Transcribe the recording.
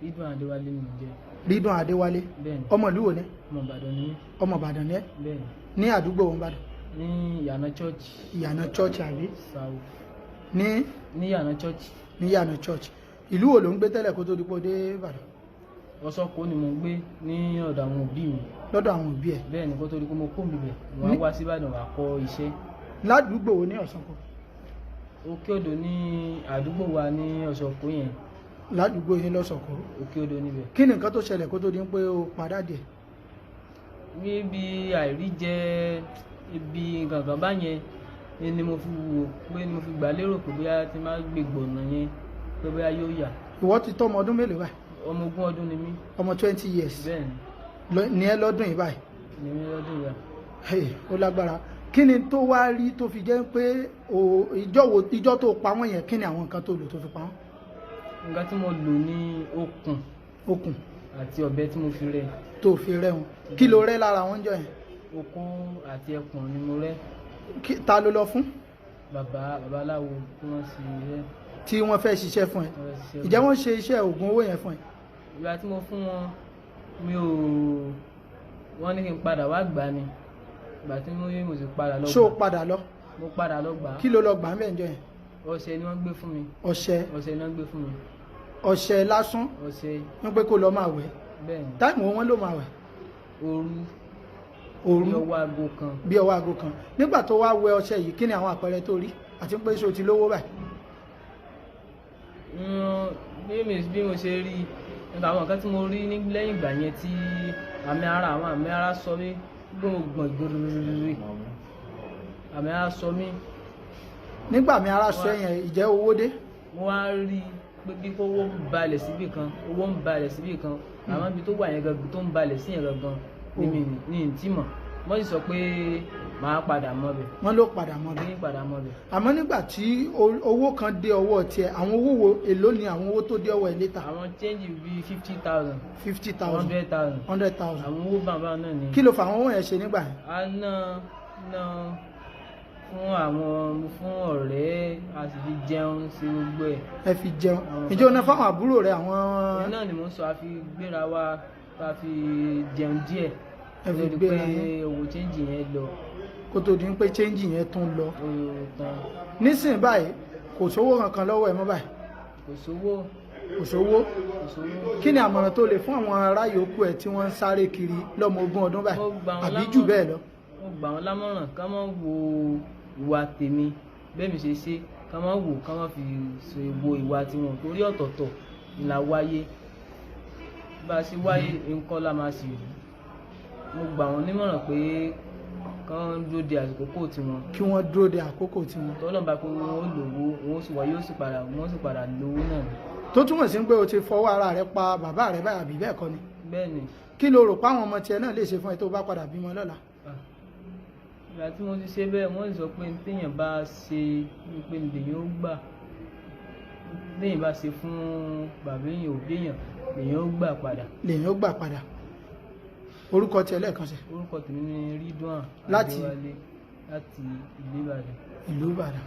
Ridwan Adéwálé ni mo jẹ́. Ridwan Adéwálé. Bẹ́ẹ̀ni. Ọmọ ìlú wo ni? Ọmọ Ìbàdàn ni mí. Ọmọ Ìbàdàn ni ẹ́? Bẹ́ẹ̀ni. Ní àdúgbò wọn Ìbàdàn? Ní Ìyànà Church. Ìyànà Church àbí? Sáwò. Ní Ìyànà Church. ní Ìyànà Church. Ìlú wo ló ń gbé tẹ́lẹ̀ kó tó di pé ó dé Ìbàdàn? Ọ̀ṣọ́kó ni mo ń gbé ní ọ̀dọ̀ àwọn òbí mi. Lọ́dọ̀ àwọn òbí ẹ̀? Bẹ́ẹ̀ni, kó tó di pé mo kó mi bẹ̀ wọ́n wá sí Ìbàdàn wá kọ́ iṣẹ́. Ládùúgbò wo ní Ọ̀ṣọ́kó? Òkè Odò ní àdúgbò wa ní Ọ̀ṣọ́kó yẹn. Ládùúgbò yín lọ́ṣọ̀kó? Òkè Odò níbẹ̀. Kí ni nǹkan tó ṣẹlẹ̀ kó tó di pé ó padà dé? Níbi àìrí jẹ ibi gangan báyẹn ni mo fi wò pé ni mo fi gbà lérò pé bóyá tí máa gbé gbọ̀nà yẹn pé bóyá yóò yà. Ìwọ ti tó ọmọ ọdún mélòó báyìí? Ọmọ 20 ọdún ni mí. Ọmọ 20 years? Bẹ́ẹ̀ni. Ní ẹ lọ́dún yìí báyìí? Ní mi lọ́dún yà. Ó lágbára. Kí ni tó wá rí tó fi jẹ́ pé ìjọ́ tó pa wọ́n yẹn, kí ni àwọn nǹkan tó lò tó fi pa wọ́n? Nǹkan tí mo lò ní okùn àti ọ̀bẹ tí mo fi rẹ́. Tó fi rẹ́ wọn. Kí ló rẹ́ lára wọn jọ yẹn? Okùn àti ẹkùn ni mo rẹ́. Ta ló lọ fún? Babalawo tí wọ́n sì rẹ́. Tí wọ́n fẹ́ ṣiṣẹ́ fún ẹ? Ìjẹ́ wọ́n ṣe iṣẹ́ ògùn owó yẹn fún ẹ? Ìgbà tí mo fún wọn wọ́n ní kí n padà wá gbà ni. Ìgbà tí mo sì padà lọ gbà. Ṣó o padà lọ? Mo padà lọ gbà. Kí ló lọ gbà ń bẹ̀ ǹjọ́ yẹn? Ọṣẹ ni wọ́n gbé fún mi. Ọṣẹ? Ọṣẹ ni wọ́n gbé fún mi. Ọṣẹ lásán? Ọṣẹ. Wọ́n pé kó lọ máa wẹ̀? Bẹ́ẹ̀ni. Táìmù wọn ló máa wẹ̀? Òru. Bí ọwọ́ aago kan. Bí ọwọ́ aago kan. Nígbà tó wá wẹ ọṣẹ yìí, kí ni àwọn àpẹẹrẹ tó rí? Àti pé ṣé o ti lówó báyìí? Bí mo ṣe rí nípa àwọn nǹkan tí mo rí lẹ́yìn ìgbà yẹn tí àwọn àmì ara sọ mí gbọ̀ngbọ̀n gbòròrò. Àmì ara sọ mí. Nígbà mi ara sọ yẹn, ìjẹ́ owó dé? Mo wá rí pé bí kò owó ń balẹ̀ síbì kan, àmọ́ ibi tó wà yẹn gangan tó ń balẹ̀ sí yẹn gangan ní ìtì mọ̀. Wọ́n sì sọ pé màá padà mọ́ bẹ̀. Wọ́n ló padà mọ́ bẹ̀. Ní padà mọ́ bẹ̀. Àmọ́ nígbà tí owó kan dé ọwọ́ tiẹ̀, àwọn owó wo èló ni àwọn owó tó dé ọwọ́ ẹ̀ létà? Àwọn change bíi 50,000. 50,000. 100,000. 100,000. Àwọn owó bàbá náà ni. Kí ló fa àwọn owó yẹn ṣe nígbà yẹn? A ná fún ọ̀rẹ́, a sì fi jẹun sí gbogbo ẹ̀. Ẹ fi jẹun? Ǹjẹ́ o ná fáwọn àbúrò rẹ àwọn? Náà ni mo sọ, a fi gbéra wa, a fi jẹun díẹ̀. Ẹ fi gbéra yẹn? Pé owó change yẹn lọ. Kó tó di pé change yẹn tún lọ. Nísìnyí báyìí kò sówó kankan lọ́wọ́ ẹ mọ́ báyìí? Kò sówó. Kò sówó? Kí ni àmọ̀ràn tó lè fún àwọn ará yòókù ẹ tí wọ́n ń sáré kiri lọ́mọ 20 ọdún báyìí? Àbí jù bẹ́ẹ̀ lọ? Mo gbà wọ́n lámọ̀ràn ká má wo ìwà tèmi bẹ́ẹ̀ mi ṣe ká má wò ká má fi wo ìwà tiwọn torí ọ̀tọ̀ọ̀tọ̀ la wáyé. Bá a ṣe wáyé nǹkan la máa sì rí. Mo gbà wọ́n nímọ̀ràn pé kán dúró de àkókò tiwọn. Kí wọ́n dúró de àkókò tiwọn. Tọ́lọ́run bá pé wọ́n lówó, wọ́n sì wáyé, wọ́n sì padà lówó náà. Tó túmọ̀ sí pé o ti fọwọ́ ara rẹ pa bàbá rẹ báyìí, àbí bẹ́ẹ̀ kọ́ ni? Bẹ́ẹ̀ni. Kí lo rò páwọn ọmọ tiẹ̀ náà lè ṣe fún ẹ tó bá padà bímọ lọ́la? Ìgbà tí mo ti ṣe bẹ́ẹ̀, wọ́n sọ pé téèyàn bá ṣe pé lèyìn ó gbà. Téèyàn bá ṣe fún bàbá èèyàn, òbí èèyàn, lèyìn ó gbà padà. Lèyìn ó gbà padà. Orúkọ tiẹ̀ lẹ́ẹ̀kan sí? Orúkọ tèmi ni Ridwan Láti? Adéwálé, láti ìlú Ìbàdàn. Ìlú Ìbàdàn.